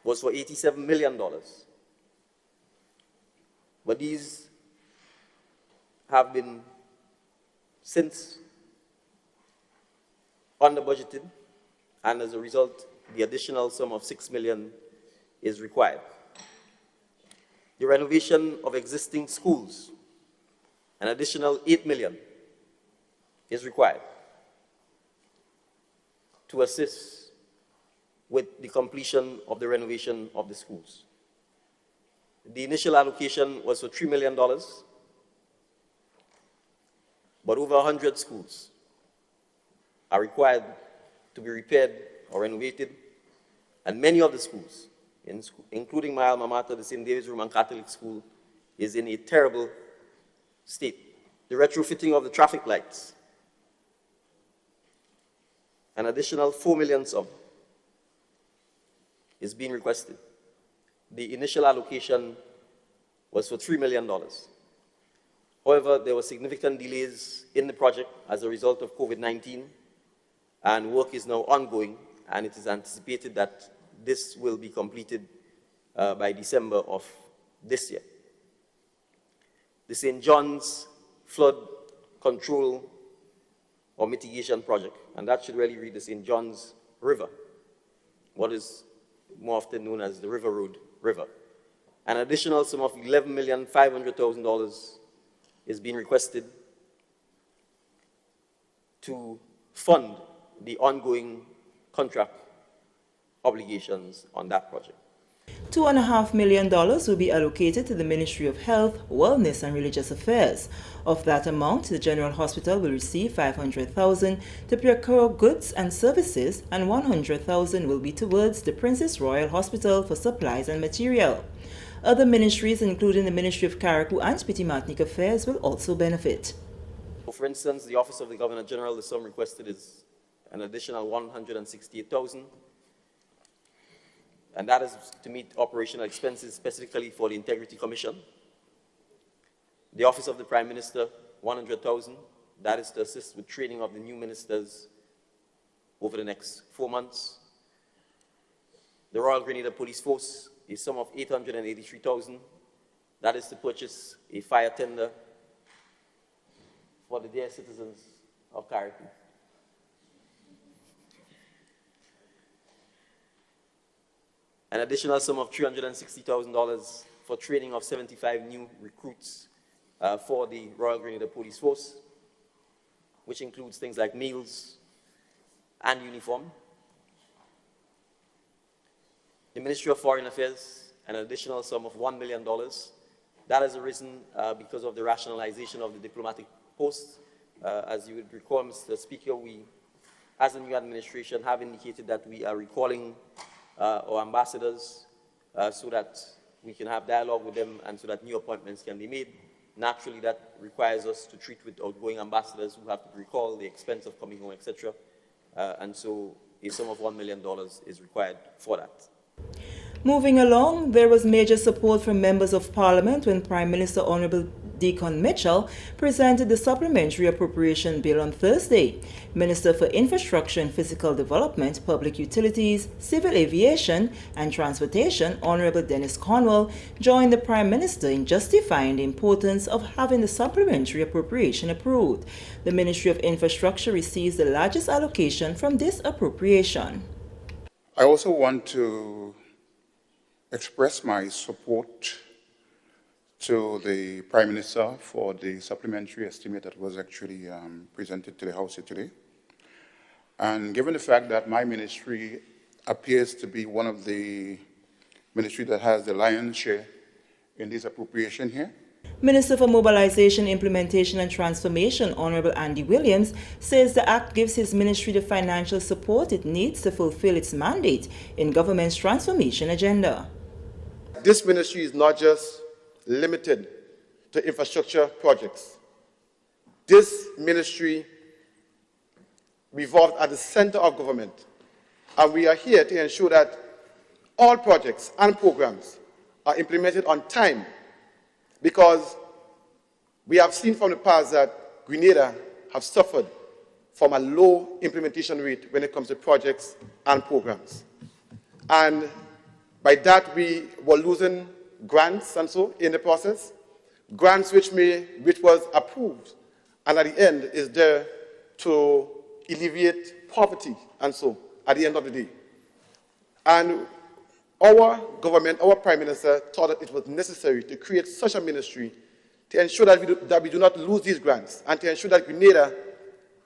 was for $87 million, but these have been since under budgeted, and as a result, the additional sum of $6 million is required. The renovation of existing schools, an additional $8 million is required to assist with the completion of the renovation of the schools. The initial allocation was for $3 million, but over 100 schools are required to be repaired or renovated, and many of the schools, including my alma mater, the St. David's Roman Catholic School, is in a terrible state. The retrofitting of the traffic lights, an additional $4 million sum is being requested. The initial allocation was for $3 million. However, there were significant delays in the project as a result of COVID-19, and work is now ongoing, and it is anticipated that this will be completed by December of this year. The St. John's Flood Control or Mitigation Project, and that should really read the St. John's River, what is more often known as the River Road River. An additional sum of $11,500,000 is being requested to fund the ongoing contract obligations on that project.
$2.5 million will be allocated to the Ministry of Health, Wellness and Religious Affairs. Of that amount, the General Hospital will receive $500,000 to procure goods and services, and $100,000 will be towards the Princess Royal Hospital for supplies and material. Other ministries, including the Ministry of Carriacou and Spiti Martinique Affairs, will also benefit.
For instance, the Office of the Governor General, the sum requested is an additional $168,000. And that is to meet operational expenses specifically for the Integrity Commission. The Office of the Prime Minister, $100,000. That is to assist with training of the new ministers over the next 4 months. The Royal Grenada Police Force, a sum of $883,000. That is to purchase a fire tender for the dear citizens of Carriacou. An additional sum of $360,000 for training of 75 new recruits for the Royal Grenada Police Force, which includes things like meals and uniform. The Ministry of Foreign Affairs, an additional sum of $1 million. That has arisen because of the rationalization of the diplomatic posts. As you would recall, Mr. Speaker, we, as a new administration, have indicated that we are recalling our ambassadors so that we can have dialogue with them and so that new appointments can be made. Naturally, that requires us to treat with outgoing ambassadors who have to recall the expense of coming home, etc. And so a sum of $1 million is required for that.
Moving along, there was major support from members of Parliament when Prime Minister Honorable Deacon Mitchell presented the Supplementary Appropriation Bill on Thursday. Minister for Infrastructure and Physical Development, Public Utilities, Civil Aviation and Transportation, Honorable Dennis Cornwall, joined the Prime Minister in justifying the importance of having the Supplementary Appropriation approved. The Ministry of Infrastructure receives the largest allocation from this appropriation.
I also want to express my support to the Prime Minister for the supplementary estimate that was actually presented to the House here today. And given the fact that my ministry appears to be one of the ministries that has the lion's share in this appropriation here,
Minister for Mobilization, Implementation and Transformation, Honorable Andy Williams, says the Act gives his ministry the financial support it needs to fulfill its mandate in government's transformation agenda.
This ministry is not just limited to infrastructure projects. This ministry revolves at the center of government, and we are here to ensure that all projects and programs are implemented on time, because we have seen from the past that Grenada have suffered from a low implementation rate when it comes to projects and programs. And by that, we were losing grants and so in the process, grants which was approved and at the end is there to alleviate poverty and so at the end of the day. And our government, our Prime Minister thought that it was necessary to create such a ministry to ensure that we do not lose these grants and to ensure that Grenada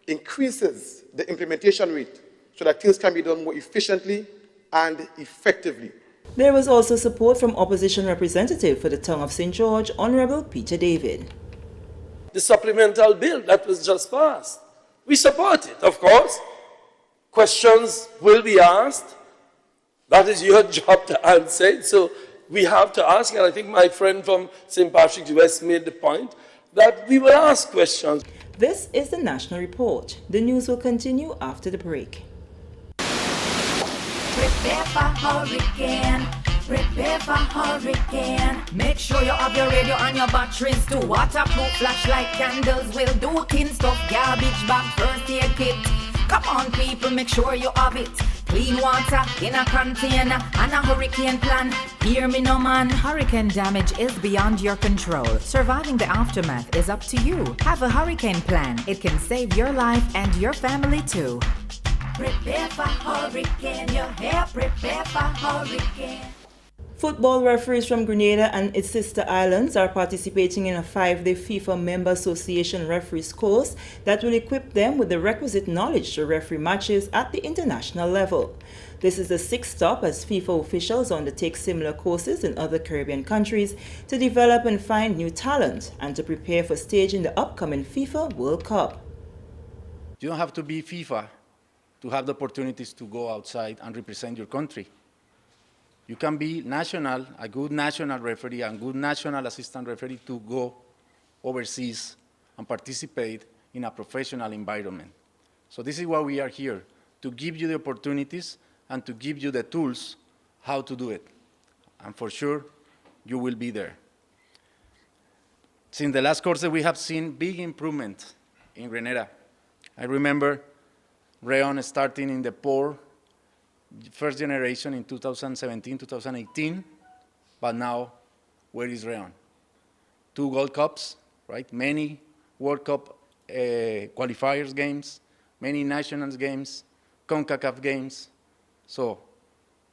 increases the implementation rate so that things can be done more efficiently and effectively.
There was also support from opposition representative for the Tongue of St. George, Honorable Peter David.
The supplemental bill that was just passed, we support it, of course. Questions will be asked. That is your job to answer it. So we have to ask, and I think my friend from St. Patrick's West made the point, that we will ask questions.
This is the National Report. The news will continue after the break.
Prepare for hurricane. Prepare for hurricane. Make sure you have your radio and your batteries too. Waterproof flashlight candles will do. Tin stuff, garbage bag, first aid kit. Come on people, make sure you have it. Clean water in a container and a hurricane plan. Hear me no man.
Hurricane damage is beyond your control. Surviving the aftermath is up to you. Have a hurricane plan. It can save your life and your family too.
Prepare for hurricane. Your hair, prepare for hurricane.
Football referees from Grenada and its sister islands are participating in a 5-day FIFA Member Association referees course that will equip them with the requisite knowledge to referee matches at the international level. This is the 6th stop as FIFA officials undertake similar courses in other Caribbean countries to develop and find new talent and to prepare for staging the upcoming FIFA World Cup.
You don't have to be FIFA to have the opportunities to go outside and represent your country. You can be a good national referee and good national assistant referee to go overseas and participate in a professional environment. So this is why we are here, to give you the opportunities and to give you the tools how to do it. And for sure, you will be there. Since the last courses, we have seen big improvement in Grenada. I remember Rayon starting in the poor first generation in 2017, 2018, but now, where is Rayon? 2 Gold Cups, right? Many World Cup qualifiers games, many nationals games, CONCACAF games. So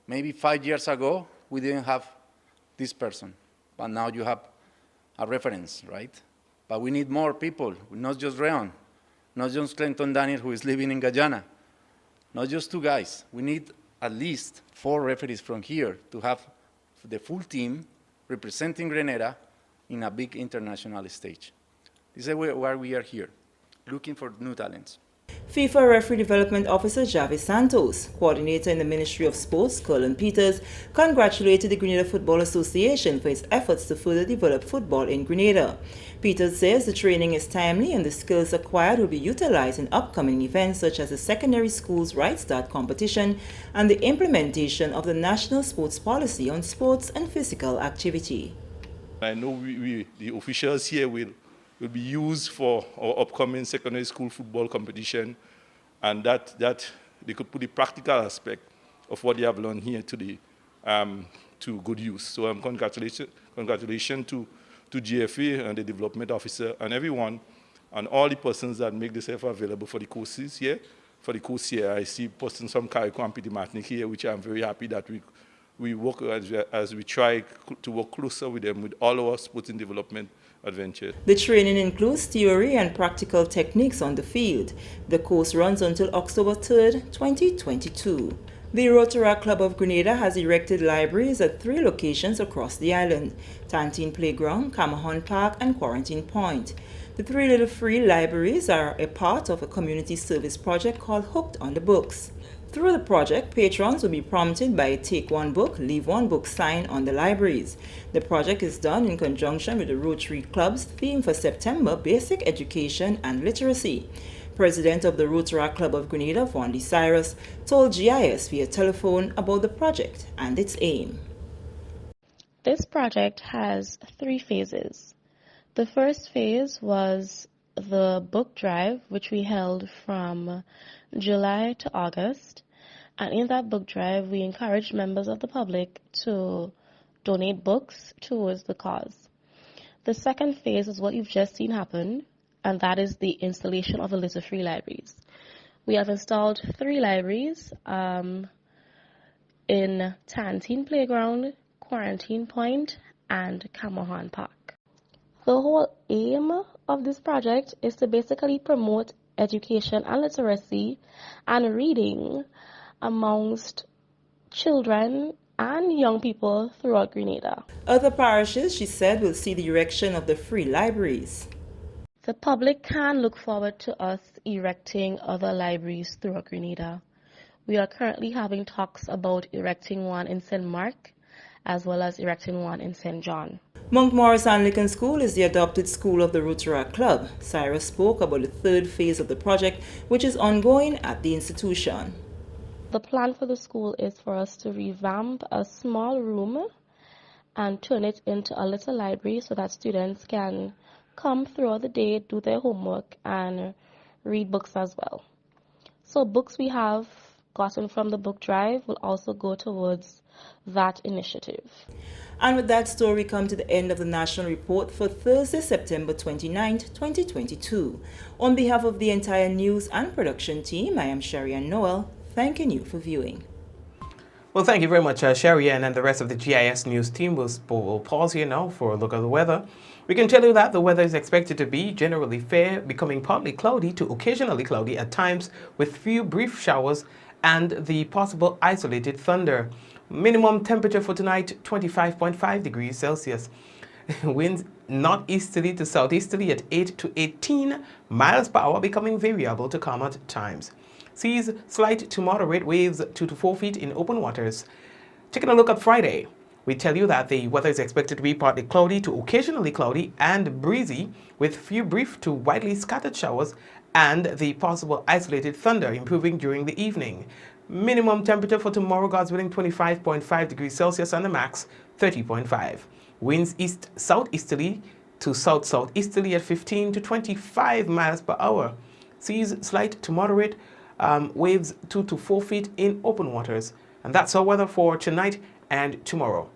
maybe 5 years ago, we didn't have this person, but now you have a reference, right? But we need more people, not just Rayon, not just Clinton Daniel, who is living in Guyana, not just 2 guys. We need at least 4 referees from here to have the full team representing Grenada in a big international stage. This is why we are here, looking for new talents.
FIFA Referee Development Officer Javi Santos, coordinator in the Ministry of Sports, Colin Peters, congratulated the Grenada Football Association for its efforts to further develop football in Grenada. Peters says the training is timely and the skills acquired will be utilized in upcoming events such as the Secondary Schools Right Start competition and the implementation of the National Sports Policy on sports and physical activity.
I know the officials here will be used for our upcoming secondary school football competition, and that they could put the practical aspect of what they have learned here today to good use. So congratulations to GFA and the development officer and everyone and all the persons that make this effort available for the courses here. For the course here, I see persons from Carriacou and Petit Martinique here, which I'm very happy that we work as we try to work closer with them with all our sporting development adventure.
The training includes theory and practical techniques on the field. The course runs until October 3rd, 2022. The Rotary Club of Grenada has erected libraries at 3 locations across the island: Tantine Playground, Camahan Park, and Quarantine Point. The 3 little free libraries are a part of a community service project called Hooked on the Books. Through the project, patrons will be prompted by a Take One Book, Leave One Book sign on the libraries. The project is done in conjunction with the Rotary Club's theme for September, Basic Education and Literacy. President of the Rotary Club of Grenada, Vondi Cyrus, told GIS via telephone about the project and its aim.
This project has 3 phases. The first phase was the book drive, which we held from July to August. And in that book drive, we encouraged members of the public to donate books towards the cause. The second phase is what you've just seen happen, and that is the installation of the litter-free libraries. We have installed 3 libraries in Tantine Playground, Quarantine Point, and Camahan Park. The whole aim of this project is to basically promote education and literacy and reading amongst children and young people throughout Grenada.
Other parishes, she said, will see the erection of the free libraries.
The public can look forward to us erecting other libraries throughout Grenada. We are currently having talks about erecting one in St. Mark as well as erecting one in St. John.
Monkmorris Anglican School is the adopted school of the Rotary Club. Cyrus spoke about the 3rd phase of the project, which is ongoing at the institution.
The plan for the school is for us to revamp a small room and turn it into a little library so that students can come throughout the day, do their homework, and read books as well. So books we have gotten from the book drive will also go towards that initiative.
And with that story, we come to the end of the National Report for Thursday, September 29th, 2022. On behalf of the entire news and production team, I am Sherry Ann Noel, thanking you for viewing.
Well, thank you very much, Sherry, and the rest of the GIS News team. We'll pause here now for a look at the weather. We can tell you that the weather is expected to be generally fair, becoming partly cloudy to occasionally cloudy at times, with few brief showers and the possible isolated thunder. Minimum temperature for tonight, 25.5 degrees Celsius. Winds northeasterly to southeasterly at 8 to 18 miles per hour, becoming variable to calm at times. Seas slight to moderate, waves 2 to 4 feet in open waters. Taking a look at Friday, we tell you that the weather is expected to be partly cloudy to occasionally cloudy and breezy, with few brief to widely scattered showers and the possible isolated thunder improving during the evening. Minimum temperature for tomorrow, God's willing, 25.5 degrees Celsius, and the max 30.5. Winds east-southeasterly to south-southeasterly at 15 to 25 miles per hour. Seas slight to moderate, waves 2 to 4 feet in open waters. And that's our weather for tonight and tomorrow.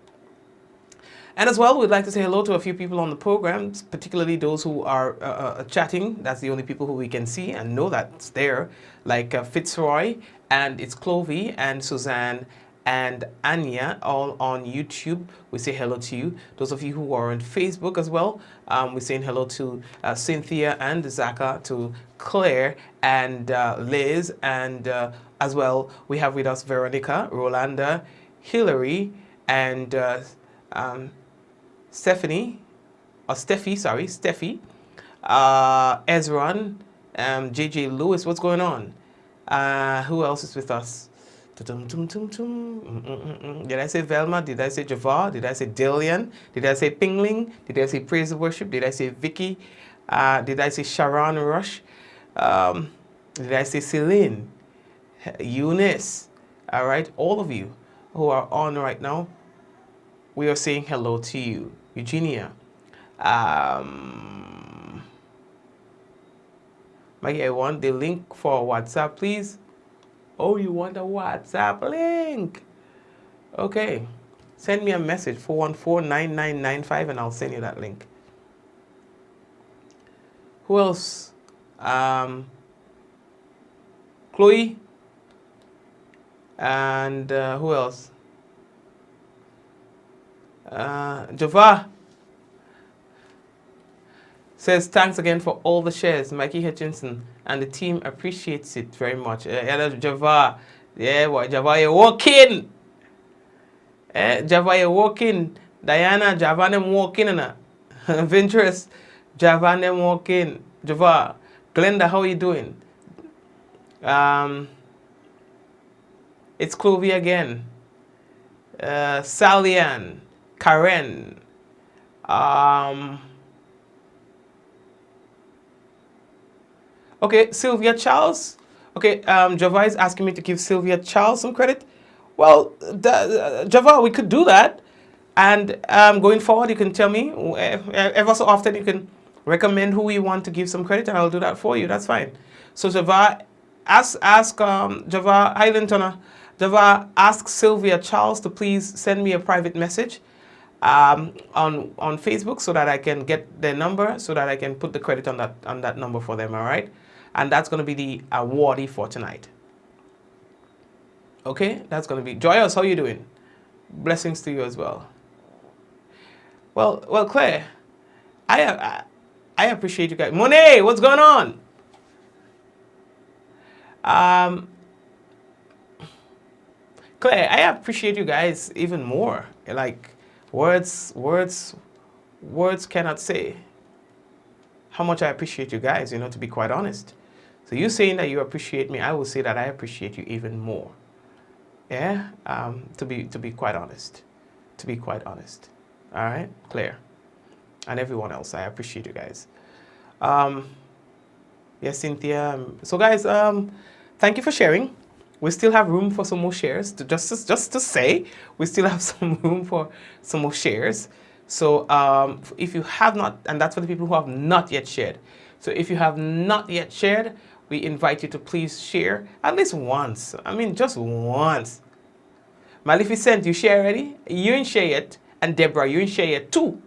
And as well, we'd like to say hello to a few people on the program, particularly those who are chatting. That's the only people who we can see and know that's there, like Fitzroy, and it's Clovey and Suzanne and Anya, all on YouTube. We say hello to you. Those of you who are on Facebook as well, we're saying hello to Cynthia and Zaka, to Claire and Liz, and as well, we have with us Veronica, Rolanda, Hillary, and Steffi, Ezran, JJ Lewis. What's going on? Who else is with us? Did I say Velma? Did I say Javar? Did I say Dillian? Did I say Pingling? Did I say Praise and Worship? Did I say Vicky? Did I say Sharon Rush? Did I say Celine? Eunice? All right, all of you who are on right now, we are saying hello to you. Eugenia. Mikey, I want the link for WhatsApp, please. Oh, you want a WhatsApp link? Okay. Send me a message, 414-9995, and I'll send you that link. Who else? Chloe. And who else? Java says, thanks again for all the shares. Mikey Hutchinson and the team appreciates it very much. Java. Yeah, what Java, you're walking. Java, you're walking. Diana, Java, them walking. Venturous, Java, them walking. Java. Glenda, how are you doing? It's Clovey again. Salian. Karen. Okay, Sylvia Charles. Okay, Java is asking me to give Sylvia Charles some credit. Well, Java, we could do that. And going forward, you can tell me, ever so often, you can recommend who you want to give some credit, and I'll do that for you. That's fine. So Java, ask Java, Highland Java, ask Sylvia Charles to please send me a private message on Facebook so that I can get their number, so that I can put the credit on that number for them, all right? And that's going to be the awardee for tonight. Okay, that's going to be Joyous. How you doing? Blessings to you as well. Well, Claire, I appreciate you guys. Monet, what's going on? Claire, I appreciate you guys even more. Like, words cannot say how much I appreciate you guys, to be quite honest. So you saying that you appreciate me, I will say that I appreciate you even more. Yeah, to be quite honest. To be quite honest. All right, Claire. And everyone else, I appreciate you guys. Yes, Cynthia. So guys, thank you for sharing. We still have room for some more shares. Just to say, we still have some room for some more shares. So if you have not, and that's for the people who have not yet shared. So if you have not yet shared, we invite you to please share at least once. I mean, just once. Maleficent, you share already? You ain't share yet. And Deborah, you ain't share yet too.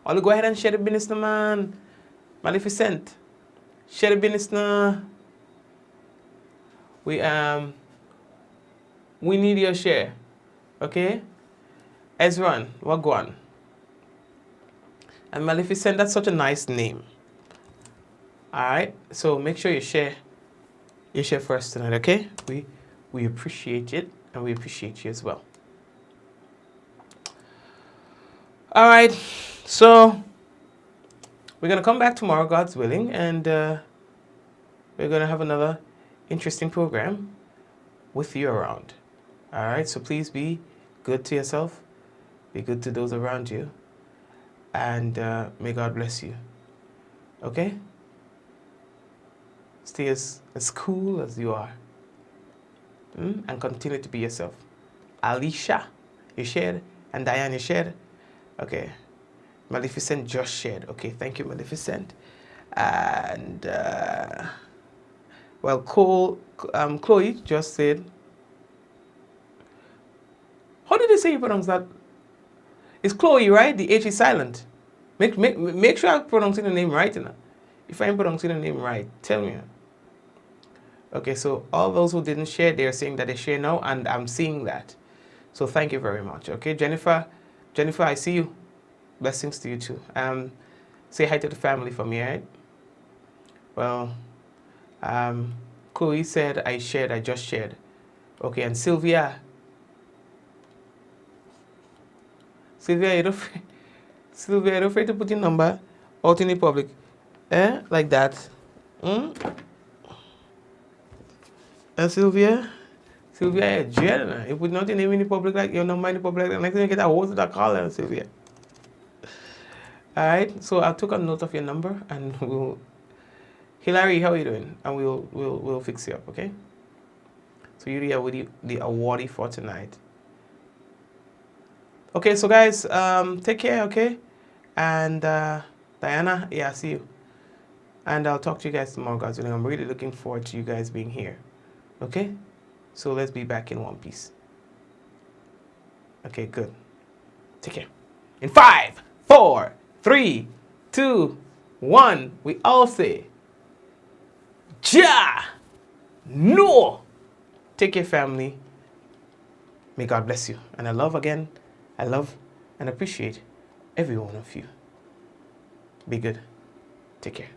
I'll go ahead and share the business now, man. Maleficent, share the business now. We need your share. Okay? Ezran, Wagwan. And Maleficent, that's such a nice name. Alright, so make sure you share first tonight, okay? We appreciate it, and we appreciate you as well. Alright, so we're gonna come back tomorrow, God's willing, and we're gonna have another interesting program with you around. Alright, so please be good to yourself, be good to those around you, and may God bless you. Okay? Stay as cool as you are. And continue to be yourself. Alicia, you shared. And Diane, you shared. Okay. Maleficent just shared. Okay, thank you, Maleficent. And, well, Chloe just said, how did they say you pronounce that? It's Chloe, right? The H is silent. Make sure I'm pronouncing the name right. You know? If I'm pronouncing the name right, tell me. Okay, so all those who didn't share, they're saying that they share now, and I'm seeing that. So thank you very much. Okay, Jennifer, I see you. Blessings to you too. Say hi to the family for me, right? Well, Chloe said I just shared. Okay, and Sylvia, you're afraid to put your number out in the public, like that. And Sylvia, you're jail. You put not your name in the public, like your number in the public, and next thing you get a hold of that call, Sylvia. All right, so I took a note of your number, and Hilary, how are you doing? And we'll fix you up, okay? So you're the awardee for tonight. Okay, so guys, take care, okay? And Diana, yeah, I see you. And I'll talk to you guys tomorrow, guys. I'm really looking forward to you guys being here. Okay? So let's be back in one piece. Okay, good. Take care. In 5, 4, 3, 2, 1, we all say, Ja! No! Take care, family. May God bless you. And I love and appreciate every one of you. Be good. Take care.